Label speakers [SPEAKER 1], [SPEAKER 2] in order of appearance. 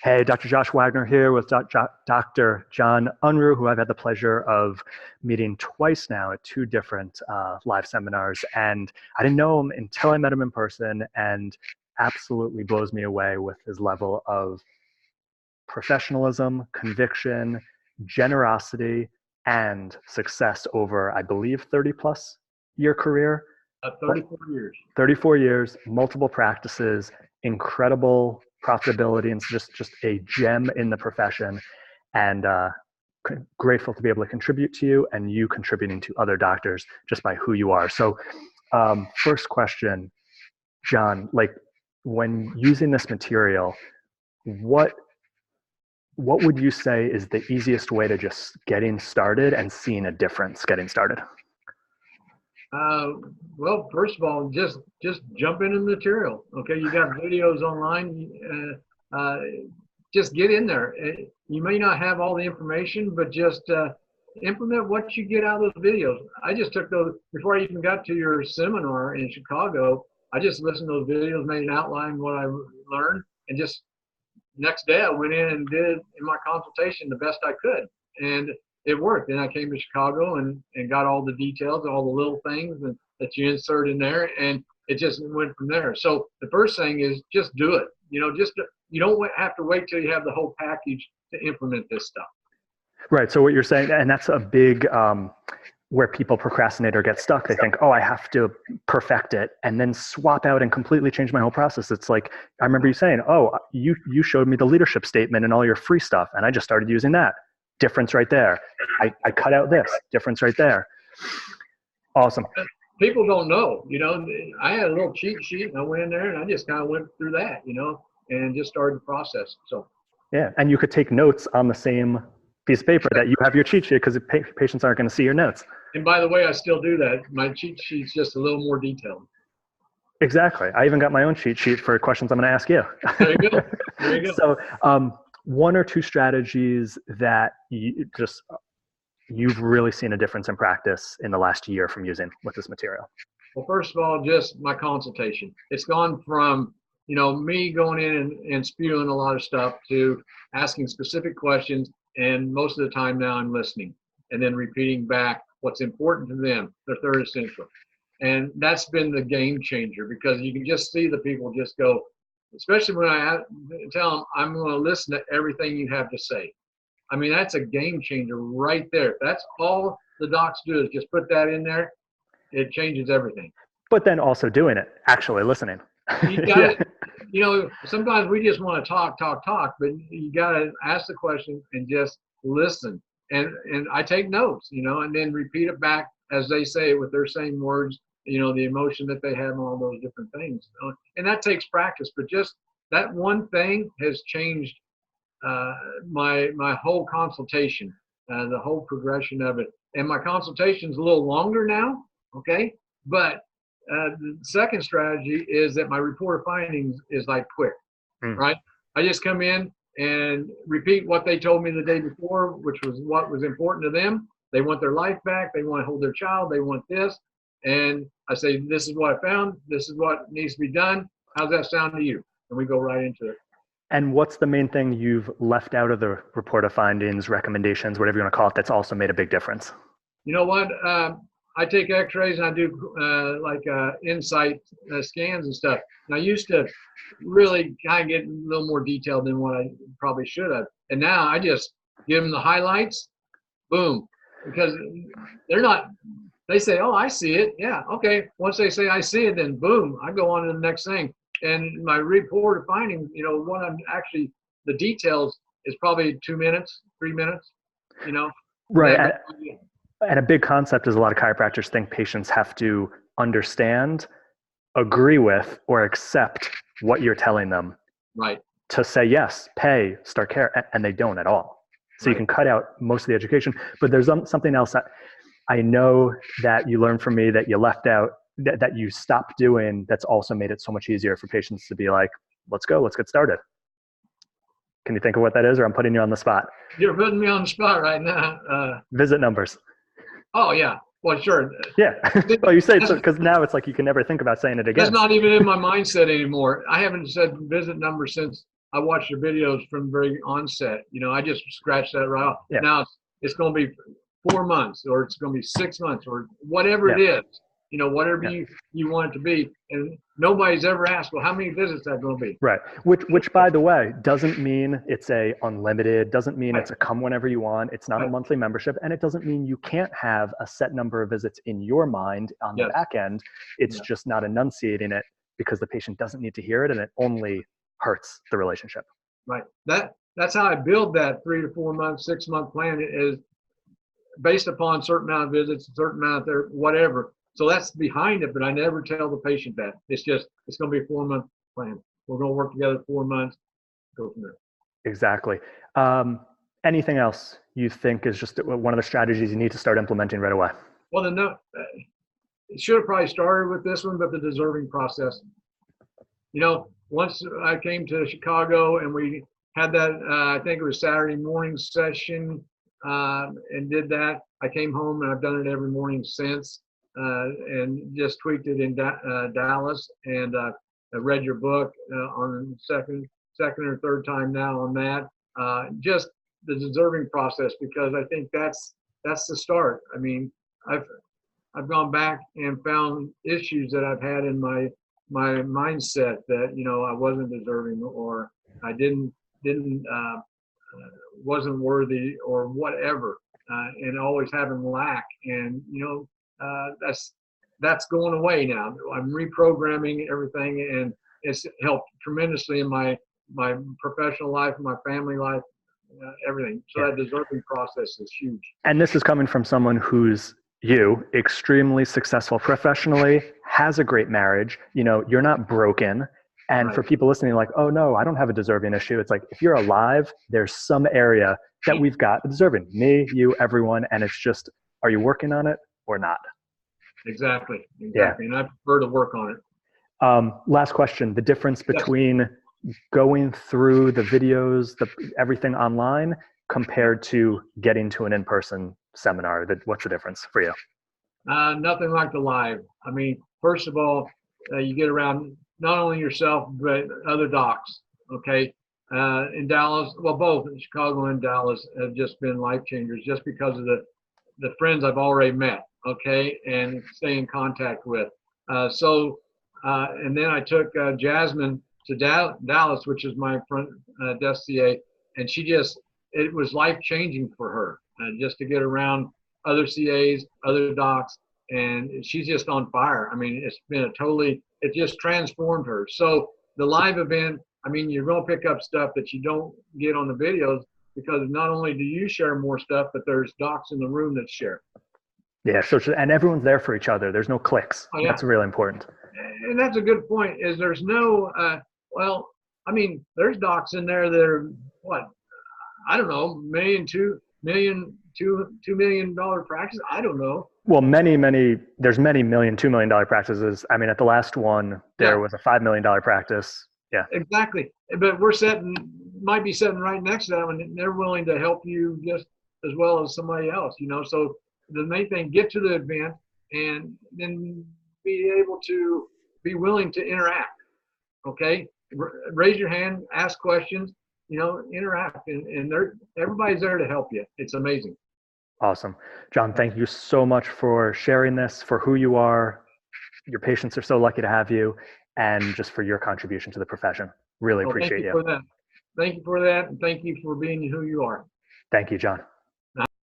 [SPEAKER 1] Hey, Dr. Josh Wagner here with Dr. John Unruh, who I've had the pleasure of meeting twice now at two different live seminars. And I didn't know him until I met him in person, and absolutely blows me away with his level of professionalism, conviction, generosity, and success over, I believe, 30 plus year career.
[SPEAKER 2] 34 years.
[SPEAKER 1] 34 years, multiple practices, incredible profitability, and just a gem in the profession. And grateful to be able to contribute to you and you contributing to other doctors just by who you are. So first question, John, like when using this material, what would you say is the easiest way to just getting started and seeing a difference getting started?
[SPEAKER 2] Well, first of all, just jump into the material. Okay, you got videos online. Just get in there. You may not have all the information, but just implement what you get out of those videos. I just took those before I even got to your seminar in Chicago. I just listened to those videos, made an outline what I learned, and just next day I went in and did in my consultation the best I could, and it worked. Then I came to Chicago and got all the details, all the little things that you insert in there, and it just went from there. So the first thing is just do it. You don't have to wait till you have the whole package to implement this stuff.
[SPEAKER 1] Right. So what you're saying, and that's a big where people procrastinate or get stuck. They think, oh, I have to perfect it and then swap out and completely change my whole process. It's like, I remember you saying, oh, you showed me the leadership statement and all your free stuff, and I just started using that. Difference right there. I cut out this. Difference right there. Awesome.
[SPEAKER 2] People don't know. I had a little cheat sheet, and I went in there and I just kind of went through that, and just started the process. So
[SPEAKER 1] yeah, and you could take notes on the same piece of paper that you have your cheat sheet, because patients aren't going to see your notes.
[SPEAKER 2] And by the way, I still do that. My cheat sheet's just a little more detailed.
[SPEAKER 1] Exactly. I even got my own cheat sheet for questions I'm going to ask you.
[SPEAKER 2] There you go. There you go.
[SPEAKER 1] So one or two strategies that you've really seen a difference in practice in the last year from using with this material?
[SPEAKER 2] Well, first of all, just my consultation. It's gone from, me going in and spewing a lot of stuff to asking specific questions. And most of the time now I'm listening and then repeating back what's important to them, their third essential. And that's been the game changer, because you can just see the people just go, especially when I tell them, I'm going to listen to everything you have to say. I mean, that's a game changer right there. If that's all the docs do is just put that in there, it changes everything.
[SPEAKER 1] But then also doing it, actually listening.
[SPEAKER 2] You got to, sometimes we just want to talk, but you got to ask the question and just listen. And I take notes, and then repeat it back as they say it with their same words, the emotion that they have and all those different things. And that takes practice, but just that one thing has changed my whole consultation, the whole progression of it. And my consultation's a little longer now, okay? But the second strategy is that my report of findings is like quick, right? I just come in and repeat what they told me the day before, which was what was important to them. They want their life back. They want to hold their child. They want this. And I say, this is what I found. This is what needs to be done. How's that sound to you? And we go right into it.
[SPEAKER 1] And what's the main thing you've left out of the report of findings, recommendations, whatever you want to call it, that's also made a big difference?
[SPEAKER 2] You know what? I take x-rays and I do insight scans and stuff. And I used to really kind of get a little more detailed than what I probably should have. And now I just give them the highlights, boom. Because they say, oh, I see it. Yeah, okay. Once they say I see it, then boom, I go on to the next thing. And my report of findings, the details is probably 2 minutes, 3 minutes,
[SPEAKER 1] Right. And a big concept is a lot of chiropractors think patients have to understand, agree with, or accept what you're telling them.
[SPEAKER 2] Right.
[SPEAKER 1] To say yes, pay, start care, and they don't at all. So You can cut out most of the education. But there's something else that I know that you learned from me that you left out, that you stopped doing, that's also made it so much easier for patients to be like, let's go, let's get started. Can you think of what that is, or I'm putting you on the spot?
[SPEAKER 2] You're putting me on the spot right now.
[SPEAKER 1] Visit numbers.
[SPEAKER 2] Oh, yeah. Well, sure.
[SPEAKER 1] Yeah. Well, you say it because now it's like you can never think about saying it again.
[SPEAKER 2] That's not even in my mindset anymore. I haven't said visit numbers since I watched your videos from the very onset. You know, I just scratched that right off.
[SPEAKER 1] Yeah.
[SPEAKER 2] Now it's going to be 4 months, or it's going to be 6 months, or whatever it is. You know, whatever you want it to be. And nobody's ever asked, well, how many visits that going to be?
[SPEAKER 1] Right. Which, by the way, doesn't mean it's a unlimited, doesn't mean it's a come whenever you want. It's not a monthly membership. And it doesn't mean you can't have a set number of visits in your mind on the back end. It's just not enunciating it because the patient doesn't need to hear it, and it only hurts the relationship.
[SPEAKER 2] Right. That's how I build that 3 to 4 month, 6 month plan, is based upon a certain amount of visits, a certain amount there, whatever. So that's behind it, but I never tell the patient that. It's just, it's going to be a 4 month plan. We're going to work together 4 months, go from there.
[SPEAKER 1] Exactly. Anything else you think is just one of the strategies you need to start implementing right away?
[SPEAKER 2] Well, it should have probably started with this one, but the deserving process. You know, once I came to Chicago and we had that, I think it was Saturday morning session, and did that, I came home and I've done it every morning since. And just tweaked it in Dallas, and I read your book on second or third time now on that. Just the deserving process, because I think that's the start. I mean, I've gone back and found issues that I've had in my mindset that, you know, I wasn't deserving, or I wasn't worthy, or whatever, and always having lack, and you know. That's going away now. I'm reprogramming everything, and it's helped tremendously in my professional life, my family life, everything. So that deserving process is huge.
[SPEAKER 1] And this is coming from someone who's extremely successful professionally, has a great marriage. You know, you're not broken. And for people listening, like, oh no, I don't have a deserving issue. It's like, if you're alive, there's some area that we've got deserving. Me, you, everyone. And it's just, are you working on it or not?
[SPEAKER 2] Exactly. And I prefer to work on it.
[SPEAKER 1] Last question, the difference between going through the videos, everything online, compared to getting to an in-person seminar. What's the difference for you?
[SPEAKER 2] Nothing like the live. I mean, first of all, you get around not only yourself, but other docs. Okay. In Dallas, well, both in Chicago and Dallas have just been life changers, just because of the friends I've already met. Okay, and stay in contact with. And then I took Jasmine to Dallas, which is my front desk CA, and it was life changing for her, just to get around other CAs, other docs, and she's just on fire. I mean, it just transformed her. So the live event, I mean, you're going to pick up stuff that you don't get on the videos, because not only do you share more stuff, but there's docs in the room that share.
[SPEAKER 1] Yeah, so and everyone's there for each other. There's no cliques. Oh, yeah. That's really important.
[SPEAKER 2] And that's a good point. Is there's no, well, I mean, there's docs in there that are what, I don't know, $2 million practice. I don't know.
[SPEAKER 1] Well, there's many $1 million, $2 million practices. I mean, at the last one, there was a $5 million practice. Yeah,
[SPEAKER 2] exactly. But might be sitting right next to them, and they're willing to help you just as well as somebody else, you know. So the main thing, get to the event, and then be able to be willing to interact. Okay, raise your hand, ask questions, you know, interact, and everybody's there to help you. It's amazing.
[SPEAKER 1] Awesome. John, thank you so much for sharing this, for who you are. Your patients are so lucky to have you, and just for your contribution to the profession. Really appreciate you.
[SPEAKER 2] Thank you for that. Thank you for that, and thank you for being who you are.
[SPEAKER 1] Thank you, John.